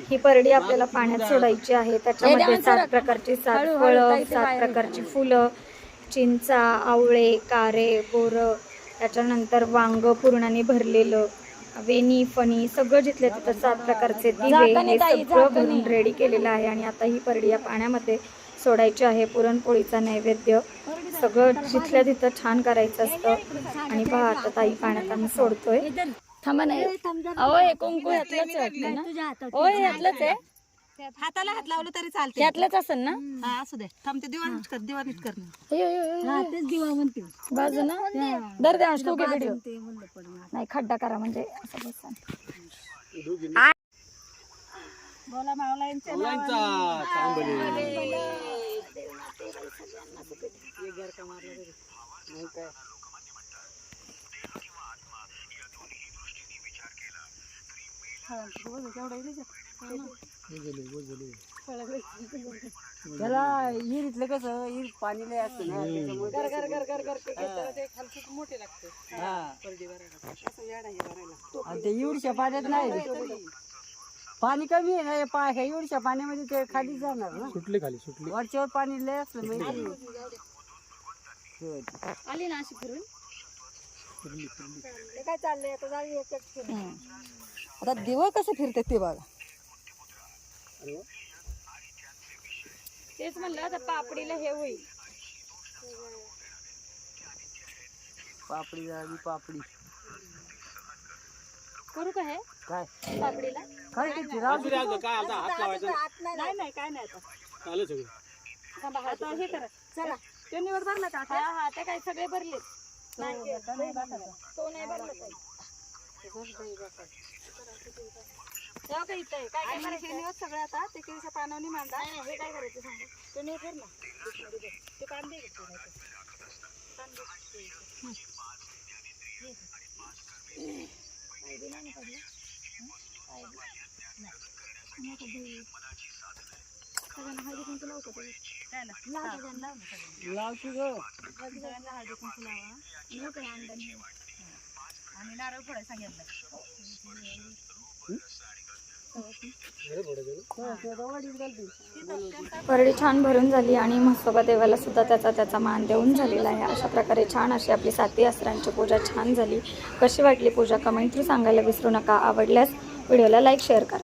ही परडी आपल्याला पाण्यात सोडायची आहे। त्याच्यामध्ये 7 प्रकारची 7 फळं, 7 प्रकारची फुलं, चिंचा, आवळे, कारे, बोरं, त्याच्यानंतर वांग पूर्णाने भरलेलं, वेणी, फणी सगळं जिथल्या तिथं 7 प्रकारचे दिवे हे सगळं भरून रेडी केलेलं आहे। आणि आता ही परडी या पाण्यामध्ये सोडायची आहे। पुरणपोळीचा नैवेद्य सगळं जिथल्या तिथं छान करायचं असतं। आणि पहा आता ताई पाण्यात आम्ही सोडतोय। थांबा नाही अहो हे कुंकू ह्यातलंच वाटतं ना? होय ह्यातलंच आहे। हाताला हात लावलं तरी चालते। ह्यातलंच असेल ना? हा असू दे, थांबते दिवाणीच कर, दिवाणीच कर तेच दिवा म्हणते बाजू ना दर द्या तू व्हिडिओ नाही खड्डा करा म्हणजे असं बसा। बोला मावलांच्या त्याला हिरीतलं कसं हिरीत पाणी लय असतं ना मोठे लागते आणि ते एवढ्या पाण्यात नाही पाणी कमी आहे ना एवढ्या पाण्यामध्ये ते खाली जाणार ना खाली सुटली वरच्यावर पाणी लय असलं माहिती आली ना अशी फिरून काय चाललंय आता जाऊ आता दिवं कसं फिरते ते बघा तेच म्हणलं आता पापडीला हे होईल पापडी झाली पापडी करू का हे काय पापडीला काय किती राहू नाही नाही काय नाही आता थांबा, आता हे करा चला त्यांनी वर भरला का हा हा ते काय सगळे भरले नाही तो नाही भरला काही तेव्हा काही इथं आहे. काय काय करायचं सगळं आता ते केळीच्या पानावनी मांडा नाही नाही, हे काय करायचं सांगा तो नाही कर ना ते पान दे लावशी ग आणि नारळ फोडायला सांगितलं परडी छान भरून झाली आणि म्हसोबा देवाला सुद्धा त्याचा मान देऊन झालेला आहे। अशा प्रकारे छान अशी आपली 7 अस्त्रांची पूजा छान झाली। कशी वाटली पूजा कमेंट थ्रू सांगायला विसरू नका। आवडल्यास व्हिडिओला लाईक शेअर करा।